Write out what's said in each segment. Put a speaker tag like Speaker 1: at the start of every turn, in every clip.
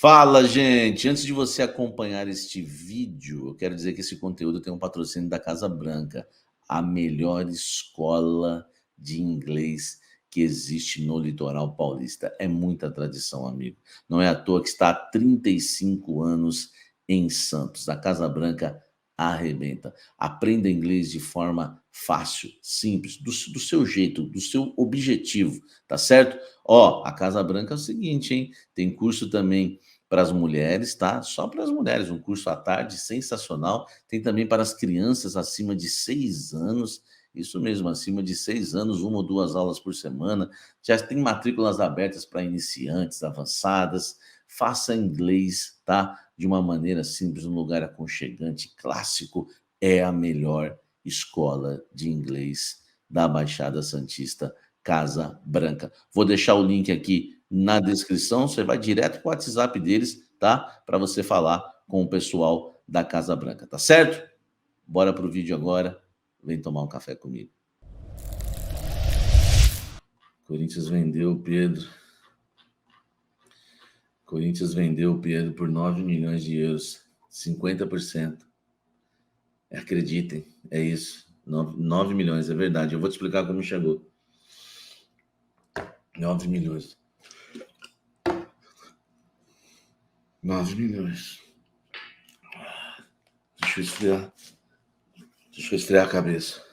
Speaker 1: Fala, gente! Antes de você acompanhar este vídeo, eu quero dizer que esse conteúdo tem um patrocínio da Casa Branca, a melhor escola de inglês que existe no litoral paulista. É muita tradição, amigo. Não é à toa que está há 35 anos em Santos. A Casa Branca arrebenta. Aprenda inglês de forma fácil, simples, do seu jeito, do seu objetivo, tá certo? Ó, a Casa Branca é o seguinte, hein? Tem curso também para as mulheres, tá? Só para as mulheres, um curso à tarde sensacional. Tem também para as crianças acima de 6 anos, isso mesmo, acima de 6 anos, 1 ou 2 aulas por semana. Já tem matrículas abertas para iniciantes, avançadas. Faça inglês, tá? De uma maneira simples, num lugar aconchegante, clássico. É a melhor escola de inglês da Baixada Santista, Casa Branca. Vou deixar o link aqui na descrição, você vai direto para o WhatsApp deles, tá? Para você falar com o pessoal da Casa Branca, tá certo? Bora pro vídeo agora, vem tomar um café comigo. Corinthians vendeu o Pedro. Corinthians vendeu o Pedro por 9 milhões de euros, 50%. Acreditem, é isso. 9 milhões, é verdade. Eu vou te explicar como chegou. 9 milhões. 9 milhões. Deixa eu esfriar a cabeça.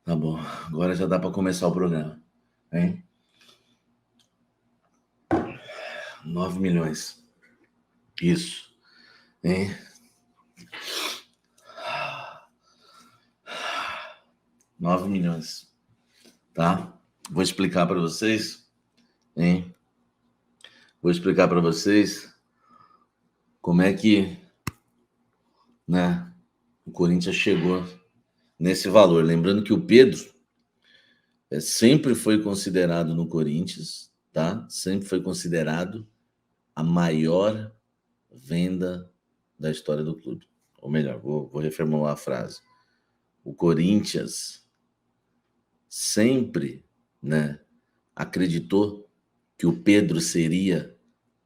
Speaker 1: Tá bom, agora já dá para começar o programa, hein? 9 milhões. Isso, hein? 9 milhões, tá? Vou explicar para vocês, hein? Vou explicar para vocês como é que, né, o Corinthians chegou nesse valor. Lembrando que o Pedro sempre foi considerado no Corinthians, tá? Sempre foi considerado a maior venda da história do clube. Ou melhor, vou reformular a frase. O Corinthians sempre, né, acreditou que o Pedro seria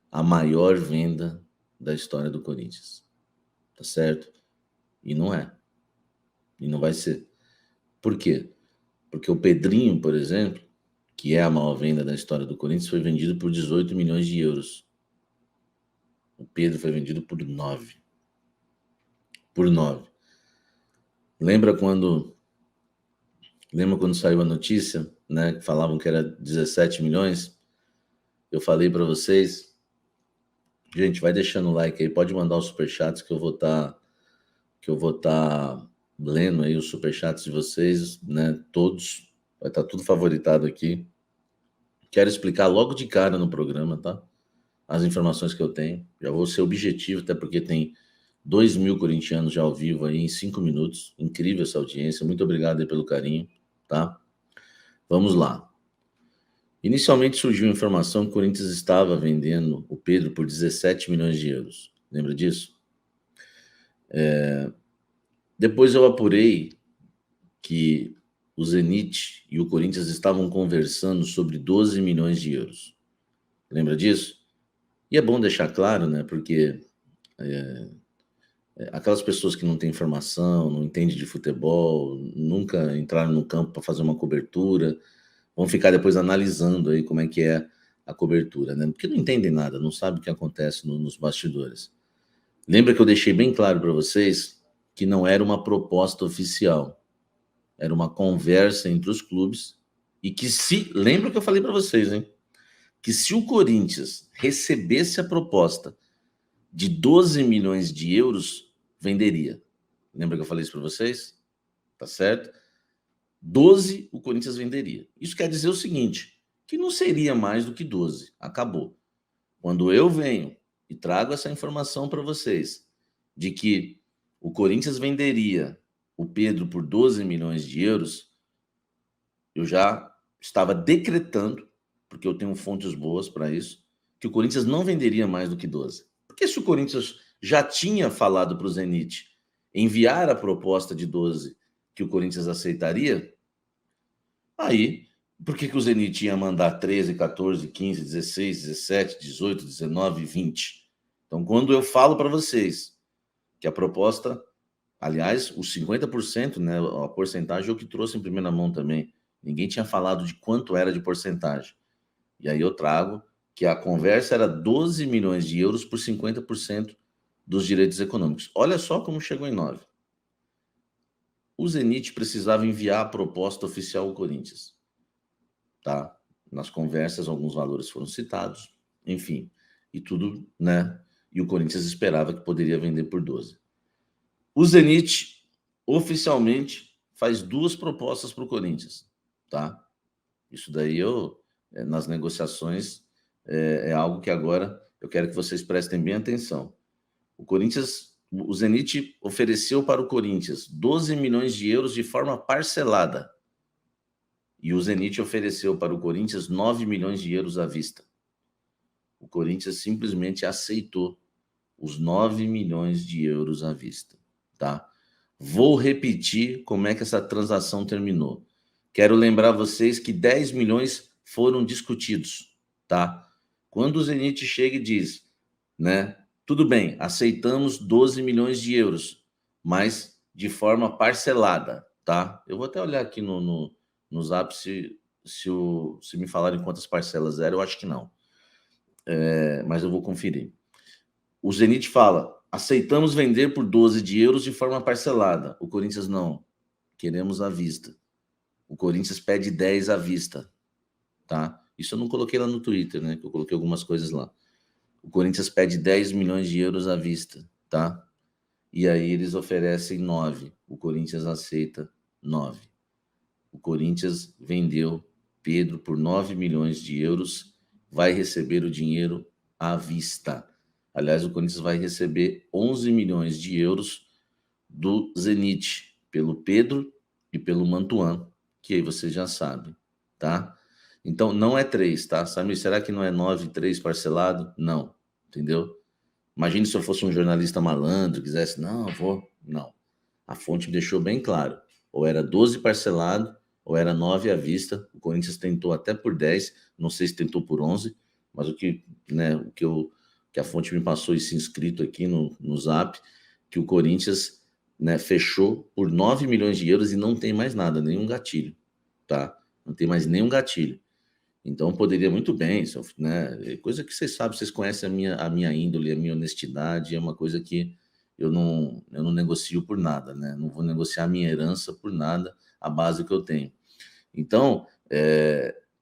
Speaker 1: a maior venda da história do Corinthians. Tá certo? E não é. E não vai ser. Por quê? Porque o Pedrinho, por exemplo, que é a maior venda da história do Corinthians, foi vendido por 18 milhões de euros. O Pedro foi vendido por 9. Por 9. Lembra quando saiu a notícia, né, que falavam que era 17 milhões? Eu falei para vocês, gente, vai deixando o like aí, pode mandar os superchats que eu vou estar lendo aí os superchats de vocês, né, todos, vai estar tudo favoritado aqui. Quero explicar logo de cara no programa, tá? As informações que eu tenho, já vou ser objetivo, até porque tem 2.000 corintianos já ao vivo aí em 5 minutos, incrível essa audiência, muito obrigado aí pelo carinho, tá? Vamos lá. Inicialmente surgiu a informação que o Corinthians estava vendendo o Pedro por 17 milhões de euros. Lembra disso? Depois eu apurei que o Zenit e o Corinthians estavam conversando sobre 12 milhões de euros. Lembra disso? E é bom deixar claro, né? Porque aquelas pessoas que não têm informação, não entendem de futebol, nunca entraram no campo para fazer uma cobertura, vão ficar depois analisando aí como é que é a cobertura, né? Porque não entendem nada, não sabem o que acontece nos bastidores. Lembra que eu deixei bem claro para vocês que não era uma proposta oficial, era uma conversa entre os clubes e que lembra que eu falei para vocês, hein? Que se o Corinthians recebesse a proposta de 12 milhões de euros, venderia. Lembra que eu falei isso para vocês? Tá certo? 12 o Corinthians venderia. Isso quer dizer o seguinte, que não seria mais do que 12. Acabou. Quando eu venho e trago essa informação para vocês, de que o Corinthians venderia o Pedro por 12 milhões de euros, eu já estava decretando, porque eu tenho fontes boas para isso, que o Corinthians não venderia mais do que 12. Porque se o Corinthians já tinha falado para o Zenit enviar a proposta de 12 que o Corinthians aceitaria, aí Por que o Zenit ia mandar 13, 14, 15, 16, 17, 18, 19, 20? Então, quando eu falo para vocês que a proposta, aliás, os 50%, né, a porcentagem é o que trouxe em primeira mão também. Ninguém tinha falado de quanto era de porcentagem. E aí eu trago que a conversa era 12 milhões de euros por 50% dos direitos econômicos. Olha só como chegou em 9. O Zenit precisava enviar a proposta oficial ao Corinthians. Tá? Nas conversas, alguns valores foram citados, enfim, e tudo, né? E o Corinthians esperava que poderia vender por 12. O Zenit oficialmente faz 2 propostas para o Corinthians, tá? Isso daí nas negociações é algo que agora eu quero que vocês prestem bem atenção. O Zenit ofereceu para o Corinthians 12 milhões de euros de forma parcelada. E o Zenit ofereceu para o Corinthians 9 milhões de euros à vista. O Corinthians simplesmente aceitou os 9 milhões de euros à vista, tá? Vou repetir como é que essa transação terminou. Quero lembrar vocês que 10 milhões foram discutidos, tá? Quando o Zenit chega e diz, né, tudo bem, aceitamos 12 milhões de euros, mas de forma parcelada, tá? Eu vou até olhar aqui no Zap se me falarem quantas parcelas eram, eu acho que não. Mas eu vou conferir. O Zenit fala, aceitamos vender por 12 de euros de forma parcelada. O Corinthians não, queremos à vista. O Corinthians pede 10 à vista, tá? Isso eu não coloquei lá no Twitter, né? Que eu coloquei algumas coisas lá. O Corinthians pede 10 milhões de euros à vista, tá? E aí eles oferecem 9. O Corinthians aceita 9. O Corinthians vendeu Pedro por 9 milhões de euros, vai receber o dinheiro à vista. Aliás, o Corinthians vai receber 11 milhões de euros do Zenit, pelo Pedro e pelo Mantuan, que aí você já sabe, tá? Então, não é 3, tá? Samir, será que não é 9, 3 parcelado? Não, entendeu? Imagine se eu fosse um jornalista malandro, quisesse, não, Não. A fonte me deixou bem claro. Ou era 12 parcelado, ou era 9 à vista. O Corinthians tentou até por 10, não sei se tentou por 11, mas que a fonte me passou esse inscrito aqui no Zap, que o Corinthians, né, fechou por 9 milhões de euros e não tem mais nada, nenhum gatilho, tá? Não tem mais nenhum gatilho. Então poderia muito bem, né? Coisa que vocês sabem, vocês conhecem a minha índole, a minha honestidade, é uma coisa que eu não negocio por nada, né? Não vou negociar a minha herança por nada, a base que eu tenho. Então,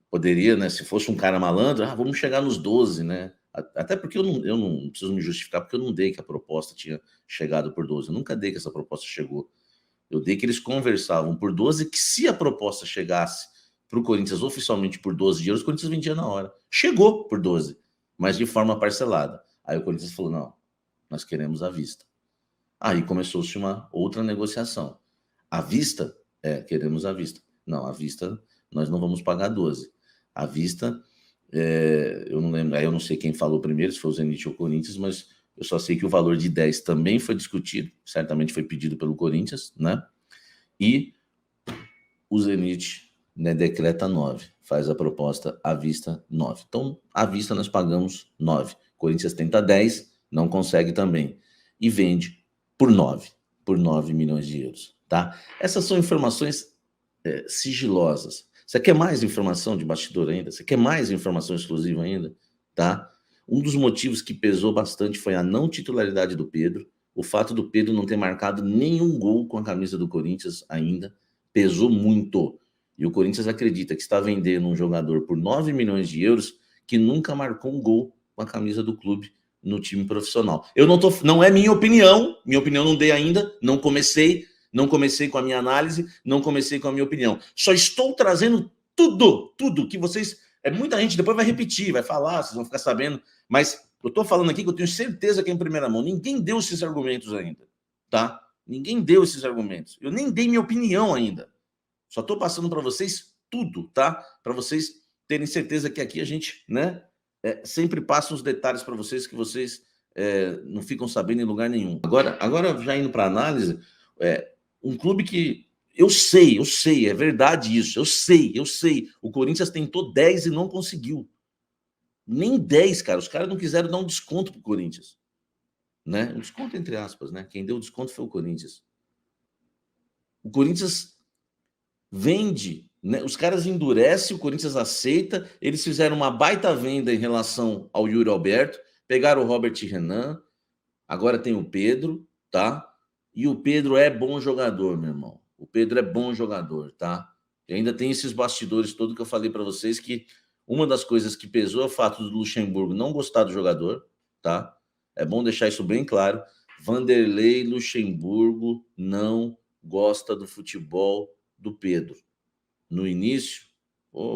Speaker 1: poderia, né? Se fosse um cara malandro, vamos chegar nos 12, né? Até porque eu não preciso me justificar, porque eu não dei que a proposta tinha chegado por 12. Eu nunca dei que essa proposta chegou. Eu dei que eles conversavam por 12, que se a proposta chegasse para o Corinthians oficialmente por 12 de euros, o Corinthians vendia na hora. Chegou por 12, mas de forma parcelada. Aí o Corinthians falou, não, nós queremos à vista. Aí começou-se uma outra negociação. À vista? Queremos à vista. Não, à vista nós não vamos pagar 12. À vista, eu não lembro, aí eu não sei quem falou primeiro, se foi o Zenit ou o Corinthians, mas eu só sei que o valor de 10 também foi discutido, certamente foi pedido pelo Corinthians, né? E o Zenit, né, decreta 9, faz a proposta à vista 9. Então, à vista nós pagamos 9. Corinthians tenta 10, não consegue também. E vende por 9 milhões de euros, tá? Essas são informações sigilosas. Você quer mais informação de bastidor ainda? Você quer mais informação exclusiva ainda? Tá? Um dos motivos que pesou bastante foi a não titularidade do Pedro, o fato do Pedro não ter marcado nenhum gol com a camisa do Corinthians ainda, pesou muito. E o Corinthians acredita que está vendendo um jogador por 9 milhões de euros que nunca marcou um gol com a camisa do clube no time profissional. Não é minha opinião não dei ainda, não comecei com a minha análise, não comecei com a minha opinião. Só estou trazendo tudo que vocês... muita gente depois vai repetir, vai falar, vocês vão ficar sabendo, mas eu estou falando aqui que eu tenho certeza que é em primeira mão. Ninguém deu esses argumentos ainda, tá? Ninguém deu esses argumentos. Eu nem dei minha opinião ainda. Só estou passando para vocês tudo, tá? Para vocês terem certeza que aqui a gente, né, sempre passa os detalhes para vocês que vocês não ficam sabendo em lugar nenhum. Agora já indo para a análise, um clube que Eu sei, é verdade isso. Eu sei. O Corinthians tentou 10 e não conseguiu. Nem 10, cara. Os caras não quiseram dar um desconto pro Corinthians. Né? Um desconto entre aspas, né? Quem deu o desconto foi o Corinthians. O Corinthians vende, né? Os caras endurecem, o Corinthians aceita. Eles fizeram uma baita venda em relação ao Yuri Alberto, pegaram o Robert Renan, agora tem o Pedro, tá? E o Pedro é bom jogador, meu irmão. O Pedro é bom jogador, tá? E ainda tem esses bastidores todos que eu falei para vocês, que uma das coisas que pesou é o fato do Luxemburgo não gostar do jogador, tá? É bom deixar isso bem claro. Vanderlei Luxemburgo não gosta do futebol do Pedro. No início,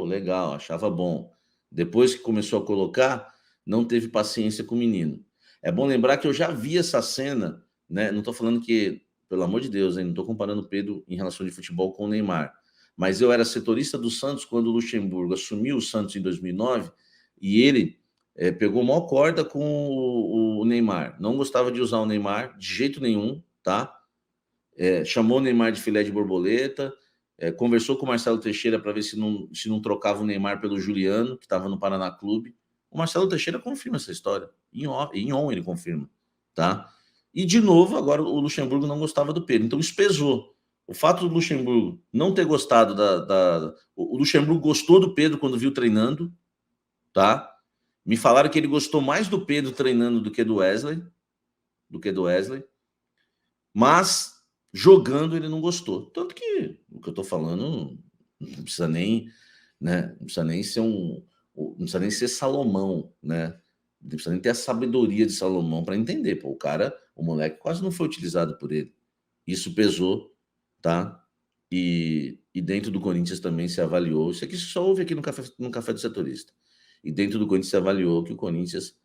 Speaker 1: legal, achava bom. Depois que começou a colocar, não teve paciência com o menino. É bom lembrar que eu já vi essa cena, né? Não estou falando que, pelo amor de Deus, hein? Não estou comparando o Pedro em relação de futebol com o Neymar. Mas eu era setorista do Santos quando o Luxemburgo assumiu o Santos em 2009 e ele pegou maior corda com o Neymar. Não gostava de usar o Neymar de jeito nenhum, tá? Chamou o Neymar de filé de borboleta, conversou com o Marcelo Teixeira para ver se não trocava o Neymar pelo Juliano, que estava no Paraná Clube. O Marcelo Teixeira confirma essa história. Em on ele confirma, tá? E, de novo, agora o Luxemburgo não gostava do Pedro. Então, isso pesou. O fato do Luxemburgo não ter gostado O Luxemburgo gostou do Pedro quando viu treinando, tá? Me falaram que ele gostou mais do Pedro treinando do que do Wesley. Mas jogando ele não gostou. Tanto que o que eu tô falando não precisa nem, né? Não precisa nem ser não precisa nem ser Salomão, né? Não precisa nem ter a sabedoria de Salomão para entender. Pô, o moleque quase não foi utilizado por ele. Isso pesou, tá? E dentro do Corinthians também se avaliou. Isso aqui só houve aqui no Café do Setorista. E dentro do Corinthians se avaliou que o Corinthians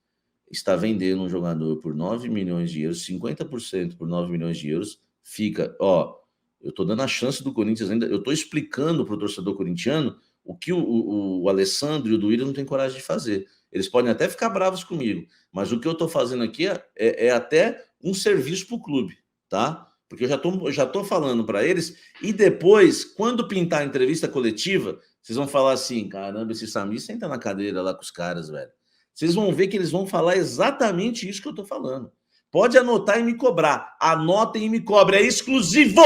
Speaker 1: está vendendo um jogador por 9 milhões de euros, 50% por 9 milhões de euros, fica, eu estou dando a chance do Corinthians ainda, eu estou explicando para o torcedor corintiano o que o Alessandro e o Duílio não têm coragem de fazer. Eles podem até ficar bravos comigo, mas o que eu estou fazendo aqui é até um serviço para o clube, tá? Porque eu já tô falando para eles, e depois, quando pintar a entrevista coletiva, vocês vão falar assim, caramba, esse Samir senta na cadeira lá com os caras, velho. Vocês vão ver que eles vão falar exatamente isso que eu estou falando. Pode anotar e me cobrar. Anotem e me cobre. É exclusivo!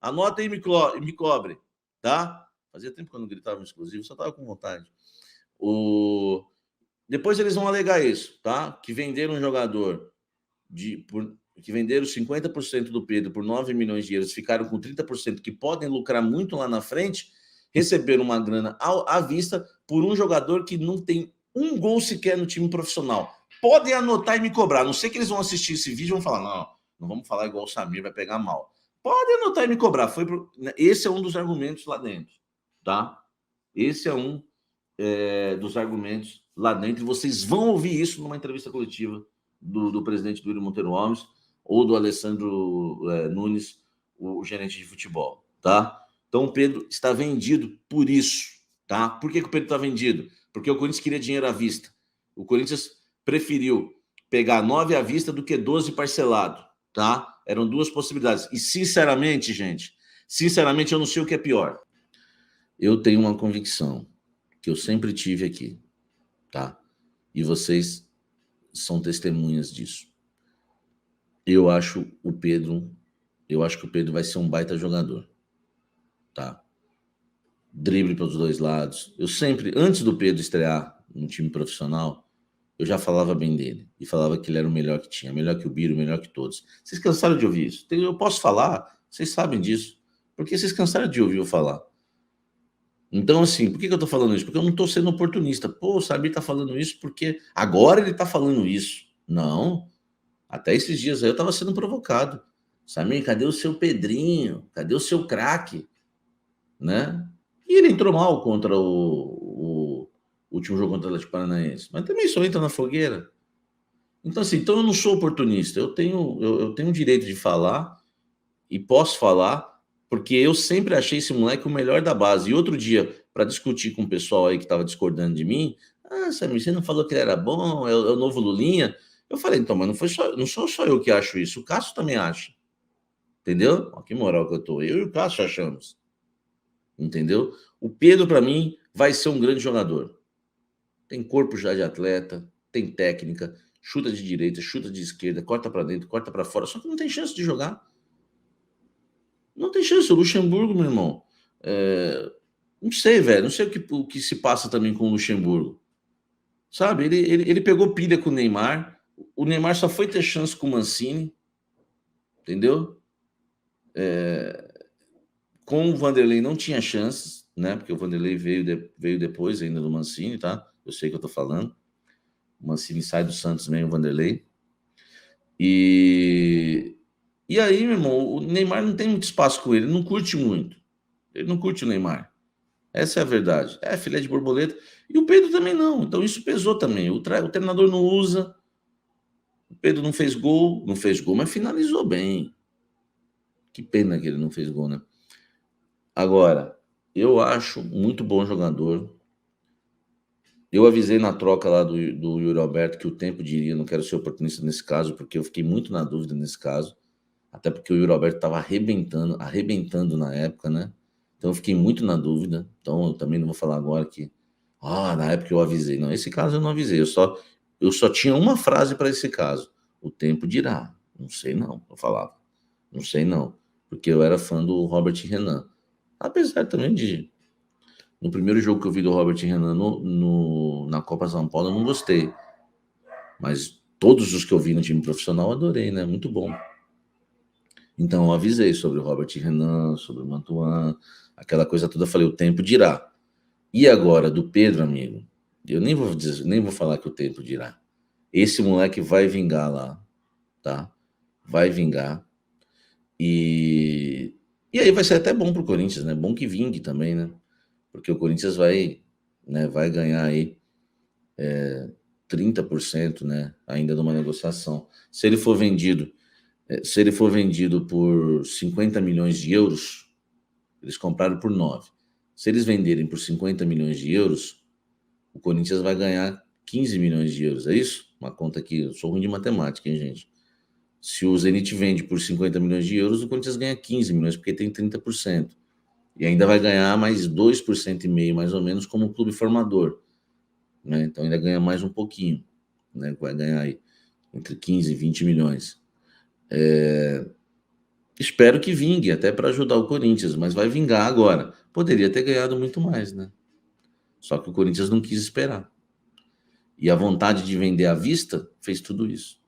Speaker 1: Anotem e me cobre. Tá? Fazia tempo que eu não gritava no exclusivo, só estava com vontade. Depois eles vão alegar isso, tá? Que venderam um jogador que venderam 50% do Pedro por 9 milhões de euros, ficaram com 30% que podem lucrar muito lá na frente, receberam uma grana à vista por um jogador que não tem um gol sequer no time profissional. Podem anotar e me cobrar. Não sei que eles vão assistir esse vídeo e vão falar, não vamos falar igual o Samir, vai pegar mal. Podem anotar e me cobrar. Esse é um dos argumentos lá dentro, tá? Esse é um dos argumentos lá dentro. E vocês vão ouvir isso numa entrevista coletiva do presidente Duílio Monteiro Alves ou do Alessandro Nunes, o gerente de futebol, tá? Então o Pedro está vendido por isso, tá? Por que o Pedro está vendido? Porque o Corinthians queria dinheiro à vista. O Corinthians preferiu pegar 9 à vista do que 12 parcelado, tá? Eram duas possibilidades. E, sinceramente, gente, eu não sei o que é pior. Eu tenho uma convicção que eu sempre tive aqui, tá? E vocês são testemunhas disso. Eu acho que o Pedro vai ser um baita jogador, tá? Drible pelos dois lados. Eu sempre, antes do Pedro estrear no time profissional, eu já falava bem dele. E falava que ele era o melhor que tinha. Melhor que o Biro, melhor que todos. Vocês cansaram de ouvir isso? Eu posso falar, vocês sabem disso. Porque vocês cansaram de ouvir eu falar. Então, assim, por que eu tô falando isso? Porque eu não tô sendo oportunista. Pô, o Samir tá falando isso porque agora ele tá falando isso. Não. Até esses dias aí eu tava sendo provocado. Samir, cadê o seu Pedrinho? Cadê o seu craque? Né? E ele entrou mal contra o último jogo contra o Atlético Paranaense. Mas também só entra na fogueira. Então, assim, eu não sou oportunista. Eu tenho o direito de falar e posso falar porque eu sempre achei esse moleque o melhor da base. E outro dia, para discutir com o pessoal aí que estava discordando de mim, Samir, você não falou que ele era bom, é o novo Lulinha? Eu falei, então, mas não sou só eu que acho isso, o Cássio também acha. Entendeu? Ó, que moral que eu tô. Eu e o Cássio achamos. Entendeu? O Pedro, para mim, vai ser um grande jogador. Tem corpo já de atleta, tem técnica, chuta de direita, chuta de esquerda, corta para dentro, corta para fora, só que não tem chance de jogar. Não tem chance. O Luxemburgo, meu irmão, não sei, velho, não sei o que se passa também com o Luxemburgo. Sabe, ele pegou pilha com o Neymar, o Neymar só foi ter chance com o Mancini, entendeu? Com o Vanderlei não tinha chances, né? Porque o Vanderlei veio depois ainda do Mancini, tá? Eu sei que eu tô falando. O Mancini sai do Santos, vem o Vanderlei. E aí, meu irmão, o Neymar não tem muito espaço com ele, ele não curte muito. Ele não curte o Neymar. Essa é a verdade. É filé de borboleta. E o Pedro também não. Então isso pesou também. O treinador não usa. O Pedro não fez gol, mas finalizou bem. Que pena que ele não fez gol, né? Agora, eu acho muito bom jogador. Eu avisei na troca lá do Yuri Alberto que o tempo diria, não quero ser oportunista nesse caso, porque eu fiquei muito na dúvida nesse caso, até porque o Yuri Alberto estava arrebentando na época, né? Então eu fiquei muito na dúvida. Então eu também não vou falar agora que, na época eu avisei. Não, esse caso eu não avisei. Eu só tinha uma frase para esse caso: o tempo dirá. Não sei não, eu falava. Não sei não, porque eu era fã do Robert Renan. Apesar também de no primeiro jogo que eu vi do Robert Renan na Copa São Paulo, eu não gostei. Mas todos os que eu vi no time profissional, eu adorei, né? Muito bom. Então, eu avisei sobre o Robert Renan, sobre o Mantuan, aquela coisa toda. Eu falei, o tempo dirá. E agora, do Pedro, amigo, eu nem vou falar que o tempo dirá. Esse moleque vai vingar lá, tá? Vai vingar. E aí vai ser até bom pro Corinthians, né? Bom que vingue também, né? Porque o Corinthians vai ganhar aí 30%, né, ainda de uma negociação. Se ele for vendido por 50 milhões de euros, eles compraram por 9. Se eles venderem por 50 milhões de euros, o Corinthians vai ganhar 15 milhões de euros, é isso? Uma conta aqui, eu sou ruim de matemática, hein, gente? Se o Zenit vende por 50 milhões de euros, o Corinthians ganha 15 milhões, porque tem 30%. E ainda vai ganhar mais 2,5%, mais ou menos, como clube formador. Né? Então ainda ganha mais um pouquinho, né? Vai ganhar aí entre 15 e 20 milhões. Espero que vingue até para ajudar o Corinthians, mas vai vingar agora. Poderia ter ganhado muito mais, né? Só que o Corinthians não quis esperar. E a vontade de vender à vista fez tudo isso.